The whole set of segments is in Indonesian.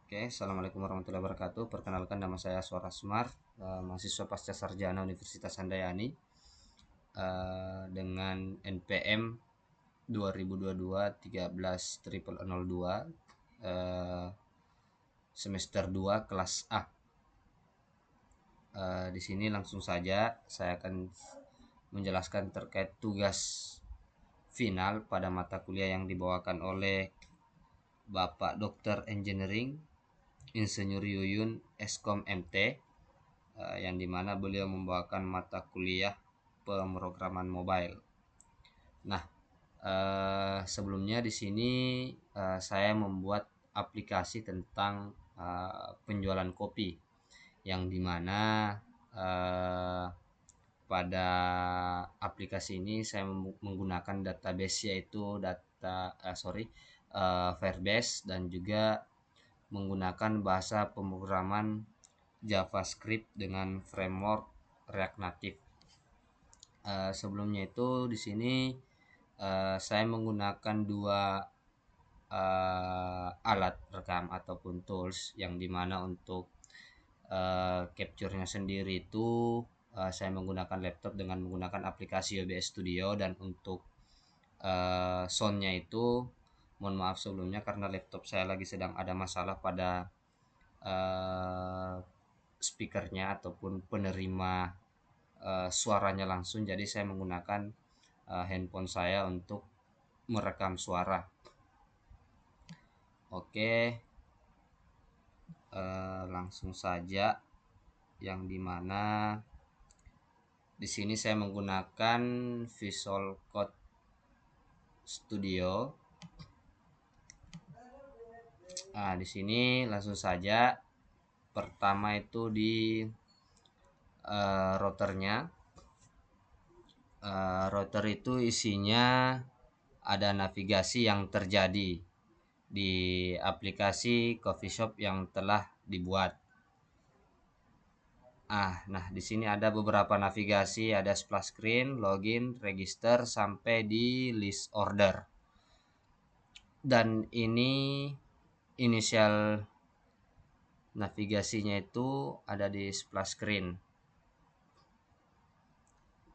Oke, Assalamualaikum warahmatullahi wabarakatuh. Perkenalkan, nama saya Suara Smart, mahasiswa pasca sarjana Universitas Handayani, dengan NPM 2022-13-002, semester 2 kelas A. Di sini langsung saja saya akan menjelaskan terkait tugas final pada mata kuliah yang dibawakan oleh Bapak Dr. Engineering Insinyur Yuyun Eskom MT, yang dimana beliau membawakan mata kuliah pemrograman mobile. Nah, sebelumnya di sini saya membuat aplikasi tentang penjualan kopi, yang dimana pada aplikasi ini saya menggunakan database, yaitu Firebase, dan juga menggunakan bahasa pemrograman JavaScript dengan framework React Native. Sebelumnya itu di sini saya menggunakan dua alat rekam ataupun tools, yang dimana untuk capture-nya sendiri itu saya menggunakan laptop dengan menggunakan aplikasi OBS Studio, dan untuk soundnya itu mohon maaf sebelumnya karena laptop saya lagi sedang ada masalah pada speakernya ataupun penerima suaranya langsung, jadi saya menggunakan handphone saya untuk merekam suara. Oke, langsung saja, yang dimana di sini saya menggunakan Visual Code Studio. Nah, di sini langsung saja, pertama itu di routernya. Router itu isinya ada navigasi yang terjadi di aplikasi coffee shop yang telah dibuat. Nah, di sini ada beberapa navigasi, ada splash screen, login, register, sampai di list order. Dan ini inisial navigasinya itu ada di splash screen.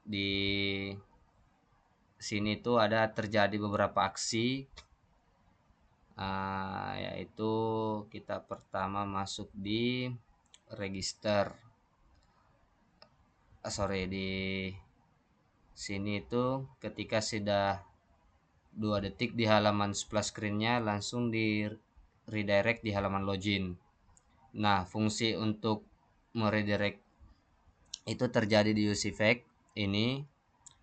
Di sini tuh ada terjadi beberapa aksi, yaitu kita pertama masuk di register. Di sini itu ketika sudah 2 detik di halaman splash screen-nya, langsung di redirect di halaman login. Nah, fungsi untuk meredirect itu terjadi di use effect ini,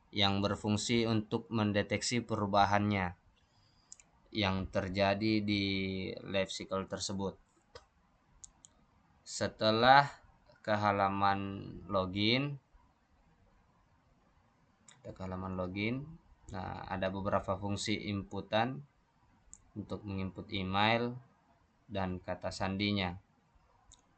yang berfungsi untuk mendeteksi perubahannya yang terjadi di life cycle tersebut. Setelah ke halaman login, nah ada beberapa fungsi inputan untuk menginput email dan kata sandinya,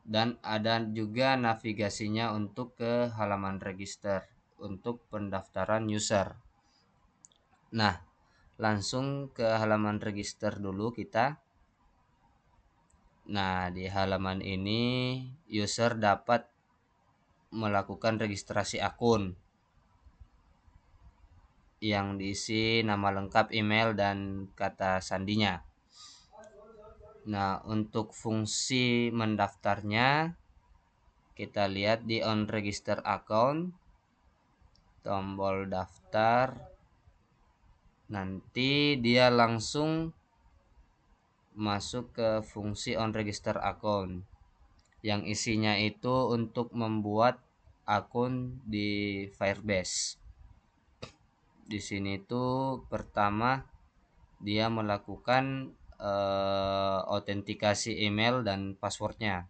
dan ada juga navigasinya untuk ke halaman register untuk pendaftaran user. Nah, langsung ke halaman register dulu kita. Nah, di halaman ini user dapat melakukan registrasi akun yang diisi nama lengkap, email, dan kata sandinya. Nah, untuk fungsi mendaftarnya kita lihat di on register account, tombol daftar. Nanti dia langsung masuk ke fungsi on register account, yang isinya itu untuk membuat akun di Firebase. Di sini tuh pertama dia melakukan autentikasi email dan passwordnya.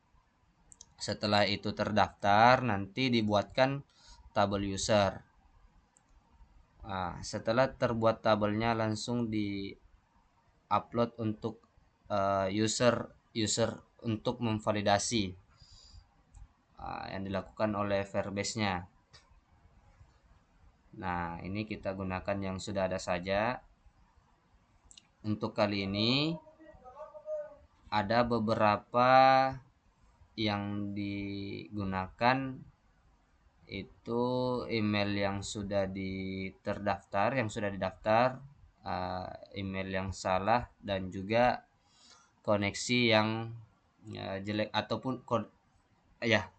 Setelah itu terdaftar, nanti dibuatkan tabel user. Setelah terbuat tabelnya, langsung di upload untuk user untuk memvalidasi, yang dilakukan oleh Firebase-nya. Nah, ini kita gunakan yang sudah ada saja. Untuk kali ini ada beberapa yang digunakan itu email yang sudah yang sudah didaftar, email yang salah, dan juga koneksi yang jelek ataupun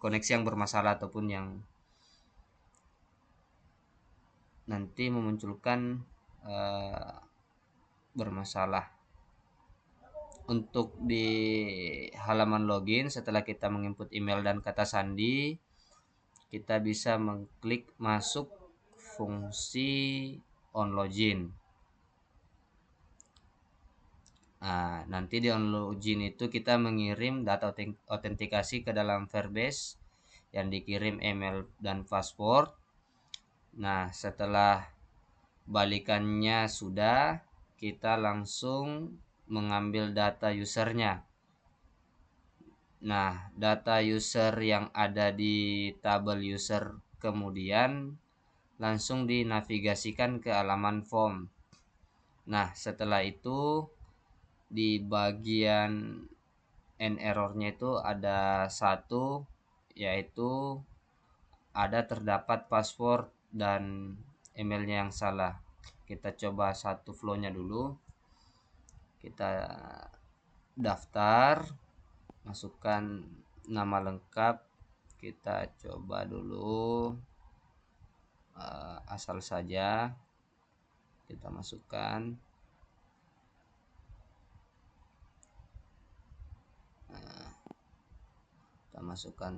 koneksi yang bermasalah ataupun yang nanti memunculkan bermasalah. Untuk di halaman login, setelah kita menginput email dan kata sandi, kita bisa mengklik masuk fungsi on login. Nah, nanti di on login itu kita mengirim data autentikasi ke dalam Firebase yang dikirim email dan password. Nah, setelah balikannya sudah, kita langsung mengambil data usernya. Nah, data user yang ada di tabel user kemudian langsung dinavigasikan ke halaman form. Nah, setelah itu di bagian end error-nya itu ada satu, yaitu ada terdapat password dan emailnya yang salah. Kita coba satu flow-nya dulu. Kita daftar, masukkan nama lengkap. Kita coba dulu asal saja. Kita masukkan. Kita masukkan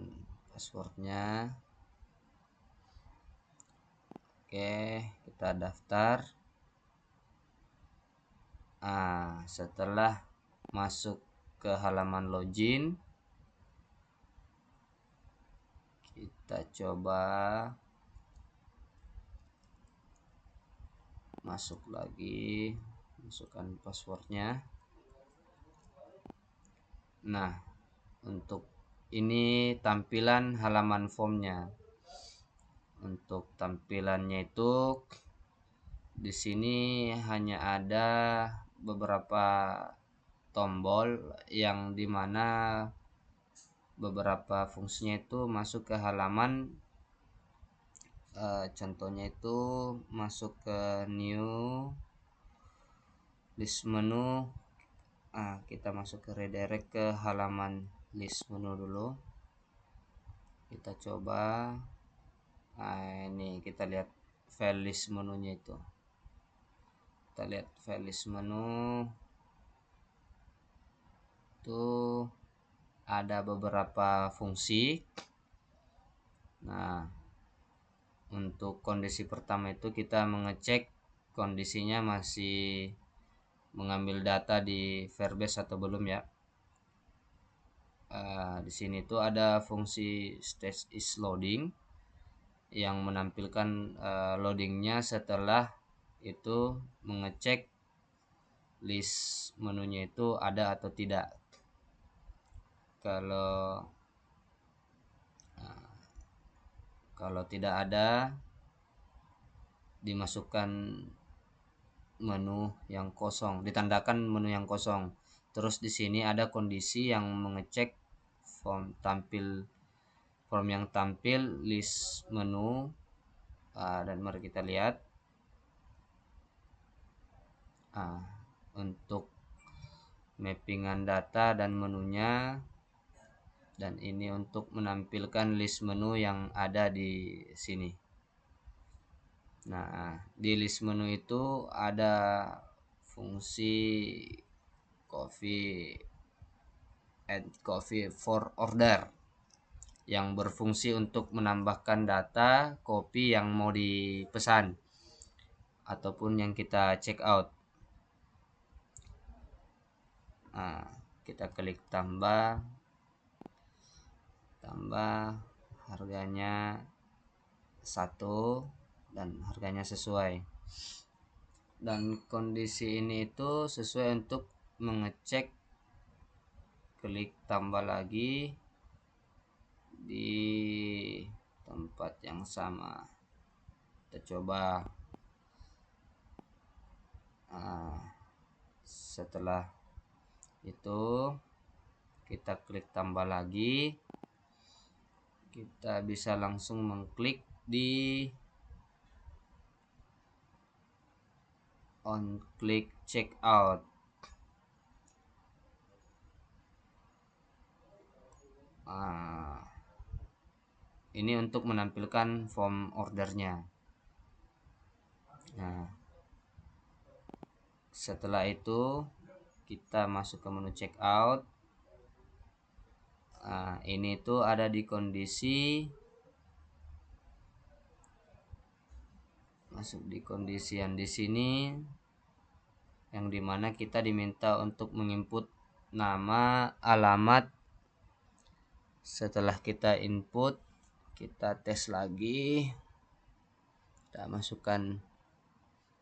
passwordnya. Oke, kita daftar. Setelah masuk ke halaman login, kita coba masuk lagi, masukkan passwordnya. Nah, untuk ini tampilan halaman formnya. Untuk tampilannya itu di sini hanya ada beberapa tombol yang dimana beberapa fungsinya itu masuk ke halaman. Contohnya itu masuk ke new list menu. Kita masuk ke redirect ke halaman list menu dulu. Kita coba. Ini kita lihat file list menunya itu. Kita lihat file list menu itu ada beberapa fungsi. Nah, untuk kondisi pertama itu kita mengecek kondisinya masih mengambil data di Firebase atau belum ya. Di sini tuh ada fungsi stage is loading yang menampilkan loadingnya setelah itu mengecek list menunya itu ada atau tidak. Kalau tidak ada, dimasukkan menu yang kosong, ditandakan menu yang kosong. Terus di sini ada kondisi yang mengecek form yang tampil list menu. Dan mari kita lihat. Untuk mappingan data dan menunya, dan ini untuk menampilkan list menu yang ada di sini. Nah, di list menu itu ada fungsi coffee for order yang berfungsi untuk menambahkan data kopi yang mau dipesan ataupun yang kita check out. Kita klik tambah harganya 1 dan harganya sesuai. Dan kondisi ini itu sesuai untuk mengecek. Klik tambah lagi di tempat yang sama. Kita coba. Setelah itu kita klik tambah lagi, kita bisa langsung mengklik di on klik checkout. Ini untuk menampilkan form ordernya. Nah, setelah itu kita masuk ke menu checkout. Ini tuh ada di kondisi masuk di kondisi yang di sini, yang dimana kita diminta untuk menginput nama, alamat. Setelah kita input, kita tes lagi, kita masukkan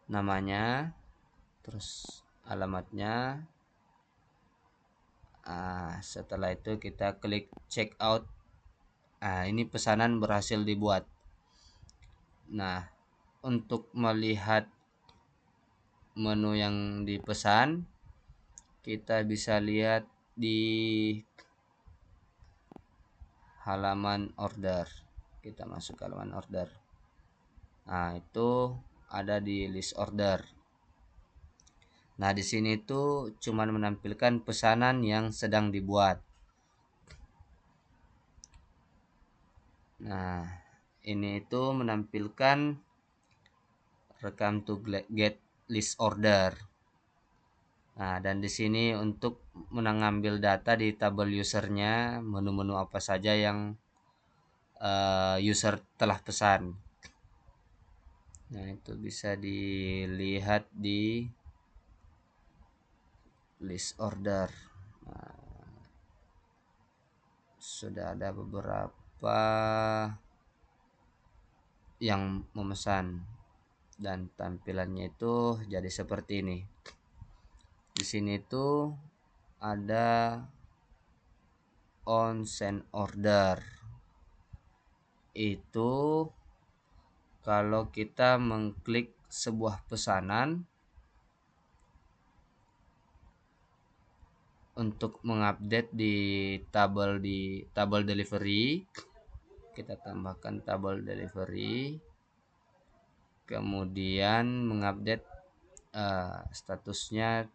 namanya, terus alamatnya. Setelah itu kita klik checkout. Ini pesanan berhasil dibuat. Nah, untuk melihat menu yang dipesan, kita bisa lihat di halaman order. Kita masuk ke halaman order. Itu ada di list order. Nah, di sini tuh cuman menampilkan pesanan yang sedang dibuat. Nah, ini itu menampilkan rekam to get list order. Nah, dan di sini untuk mengambil data di tabel usernya, menu-menu apa saja yang user telah pesan. Nah, itu bisa dilihat di list order. Sudah ada beberapa yang memesan dan tampilannya itu jadi seperti ini. Di sini tuh ada on send order. Itu kalau kita mengklik sebuah pesanan untuk mengupdate di tabel delivery, kita tambahkan tabel delivery, kemudian mengupdate statusnya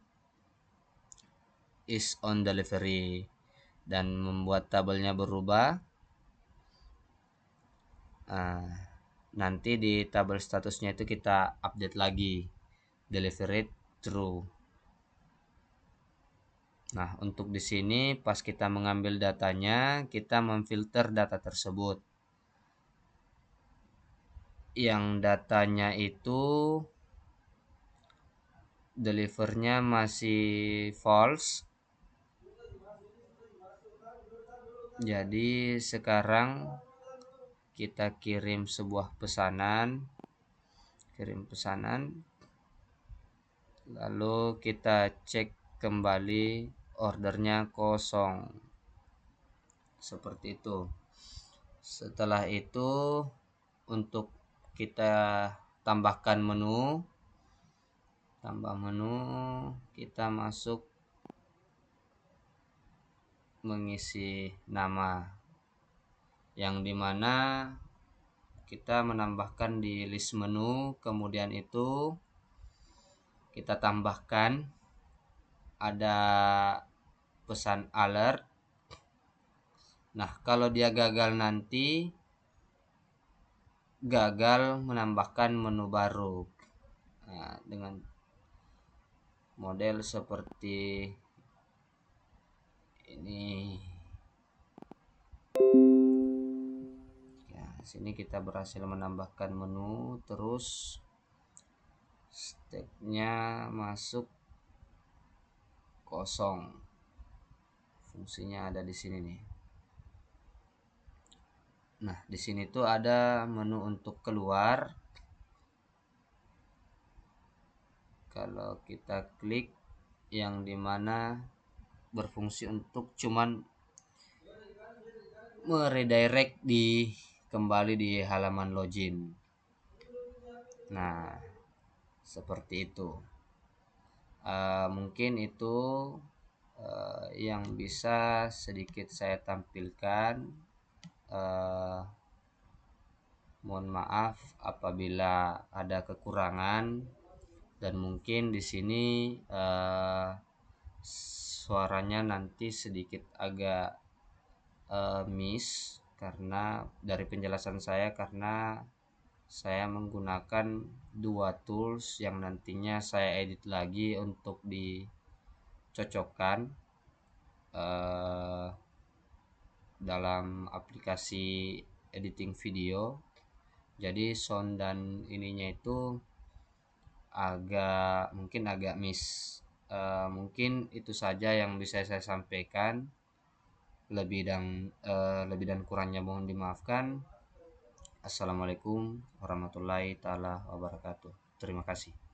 is on delivery dan membuat tabelnya berubah. Nanti di tabel statusnya itu kita update lagi delivered true. Nah, untuk di sini pas kita mengambil datanya, kita memfilter data tersebut. Yang datanya itu delivernya masih false. Jadi sekarang kita kirim sebuah pesanan, lalu kita cek kembali ordernya kosong, seperti itu. Setelah itu untuk kita tambahkan menu, kita masuk mengisi nama, yang dimana kita menambahkan di list menu, kemudian itu kita tambahkan ada pesan alert. Nah, kalau dia gagal nanti gagal menambahkan menu baru. Dengan model seperti ini. Sini kita berhasil menambahkan menu, terus stepnya masuk kosong. Fungsinya ada di sini nih. Nah, di sini tuh ada menu untuk keluar. Kalau kita klik yang dimana berfungsi untuk cuman meredirect kembali di halaman login. Nah, seperti itu. Mungkin itu Yang bisa sedikit saya tampilkan, eh, mohon maaf apabila ada kekurangan, dan mungkin di sini suaranya nanti sedikit agak miss karena dari penjelasan saya, karena saya menggunakan dua tools yang nantinya saya edit lagi untuk dicocokkan eh, dalam aplikasi editing video. Jadi sound dan ininya itu mungkin agak miss. Mungkin itu saja yang bisa saya sampaikan. Lebih dan kurangnya mohon dimaafkan. Assalamualaikum warahmatullahi taala wabarakatuh. Terima kasih.